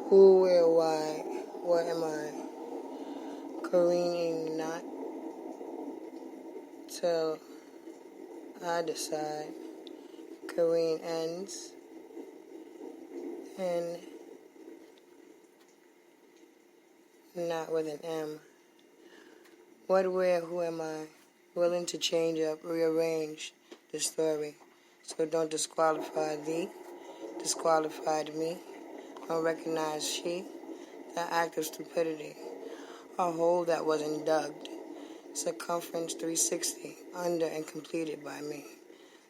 Who, where, why, what am I? Kareen not till I decide. Kareen ends and not with an M. What, where, who am I? Willing to change up, rearrange the story. So don't disqualify thee, disqualified me, unrecognized she, the act of stupidity, a hole that wasn't dug, circumference 360, under and completed by me,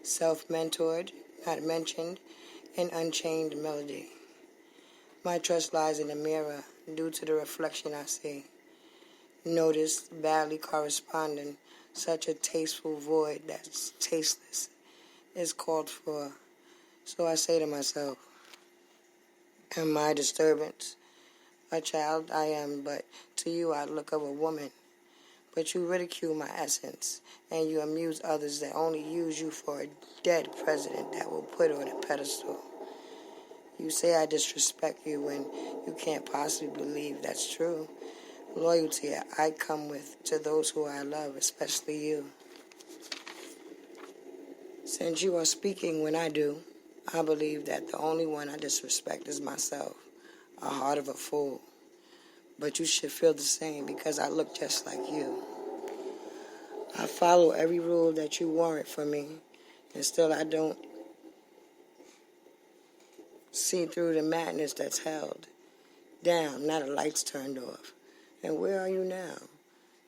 self-mentored, not mentioned, in unchained melody. My trust lies in the mirror, due to the reflection I see. Noticed, badly corresponding, such a tasteful void that's tasteless is called for. So I say to myself, am I disturbance? A child I am, but to you I look of a woman. But you ridicule my essence, and you amuse others that only use you for a dead president that will put on a pedestal. You say I disrespect you when you can't possibly believe that's true. Loyalty I come with to those who I love, especially you. Since you are speaking when I do, I believe that the only one I disrespect is myself, a heart of a fool. But you should feel the same because I look just like you. I follow every rule that you warrant for me, and still I don't see through the madness that's held. Down, now the lights turned off. And where are you now?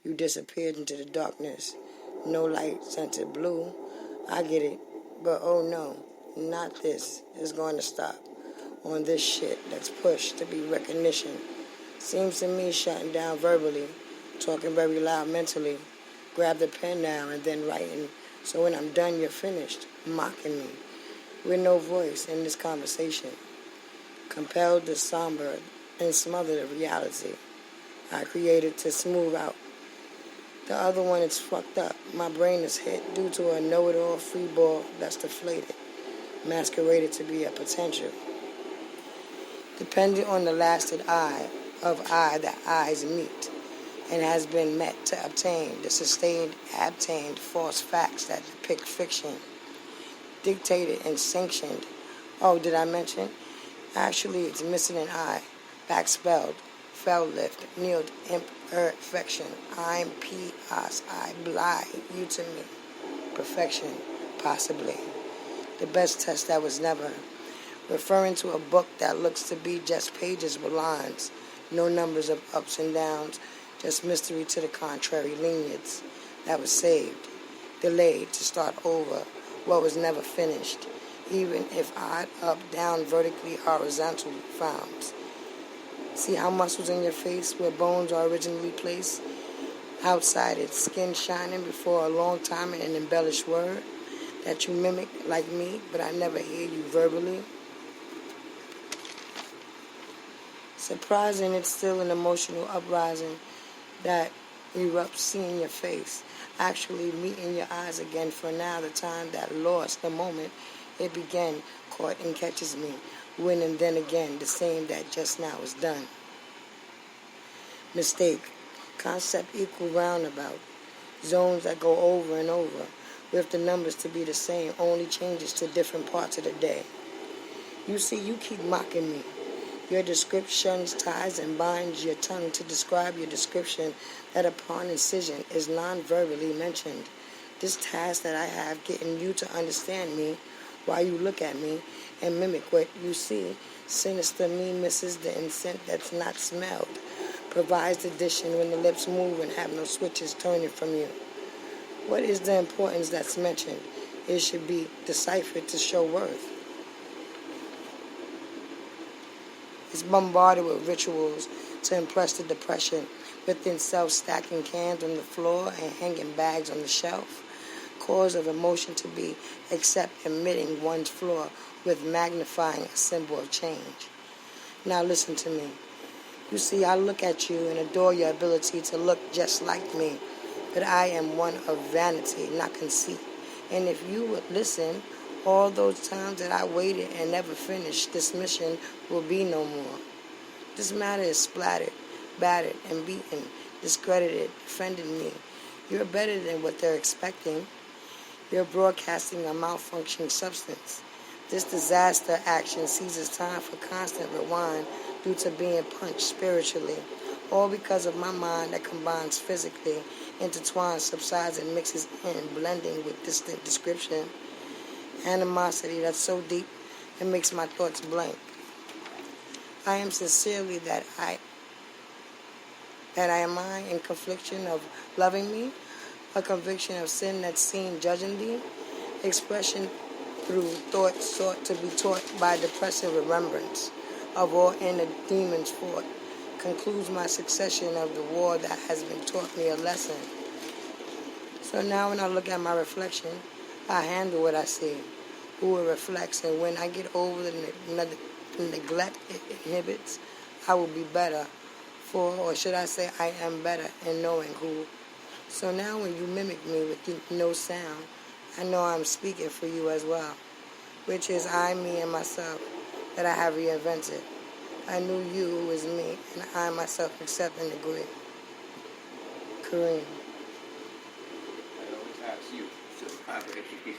You disappeared into the darkness. No light, scented blue. I get it. But oh no, not this. It's going to stop on this shit that's pushed to be recognition. Seems to me shutting down verbally, talking very loud mentally. Grab the pen now and then writing. So when I'm done, you're finished, mocking me. With no voice in this conversation. Compelled to somber and smother the reality I created to smooth out. The other one is fucked up. My brain is hit due to a know-it-all free ball that's deflated, masqueraded to be a potential. Dependent on the lasted eye that eyes meet, and has been met to obtain the sustained, obtained false facts that depict fiction, dictated and sanctioned. Oh, did I mention? Actually, it's missing an eye, backspelled, fell lift, kneeled, imperfection. I'm P-Os, I blind, you to me. Perfection, possibly. The best test that was never. Referring to a book that looks to be just pages with lines, no numbers of ups and downs, just mystery to the contrary, lenience that was saved, delayed to start over, what was never finished, even if odd, up, down, vertically, horizontal frowns. See how muscles in your face where bones are originally placed? Outside it, skin shining before a long time in an embellished word that you mimic like me, but I never hear you verbally. Surprising, it's still an emotional uprising that erupts seeing your face, actually meeting your eyes again for now the time that lost the moment it began, caught and catches me, when and then again, the same that just now is done. Mistake, concept equal roundabout, zones that go over and over, with the numbers to be the same, only changes to different parts of the day. You see, you keep mocking me. Your descriptions ties and binds your tongue to describe your description that upon incision is non-verbally mentioned. This task that I have getting you to understand me while you look at me and mimic what you see. Sinister me misses the insect that's not smelled. Provides the addition when the lips move and have no switches turning from you. What is the importance that's mentioned? It should be deciphered to show worth. It's bombarded with rituals to impress the depression within self, stacking cans on the floor and hanging bags on the shelf. Cause of emotion to be except emitting one's floor with magnifying a symbol of change. Now listen to me. You see, I look at you and adore your ability to look just like me, but I am one of vanity, not conceit. And if you would listen, all those times that I waited and never finished, this mission will be no more. This matter is splattered, battered, and beaten, discredited, offended me. You're better than what they're expecting. You're broadcasting a malfunctioning substance. This disaster action seizes time for constant rewind due to being punched spiritually, all because of my mind that combines physically, intertwines, subsides, and mixes in, blending with distant description. Animosity that's so deep it makes my thoughts blank. I am sincerely that I am I in confliction of loving me, a conviction of sin that's seen judgingly, expression through thought sought to be taught by depressive remembrance of all inner demons fought, concludes my succession of the war that has been taught me a lesson. So now when I look at my reflection, I handle what I see, who it reflects, and when I get over the neglect it inhibits, I will be better for, or should I say I am better in knowing who. So now when you mimic me with no sound, I know I'm speaking for you as well, which is I, me, and myself that I have reinvented. I knew you who is me, and I myself accept and agree. Kareen. I always ask you, so how could it be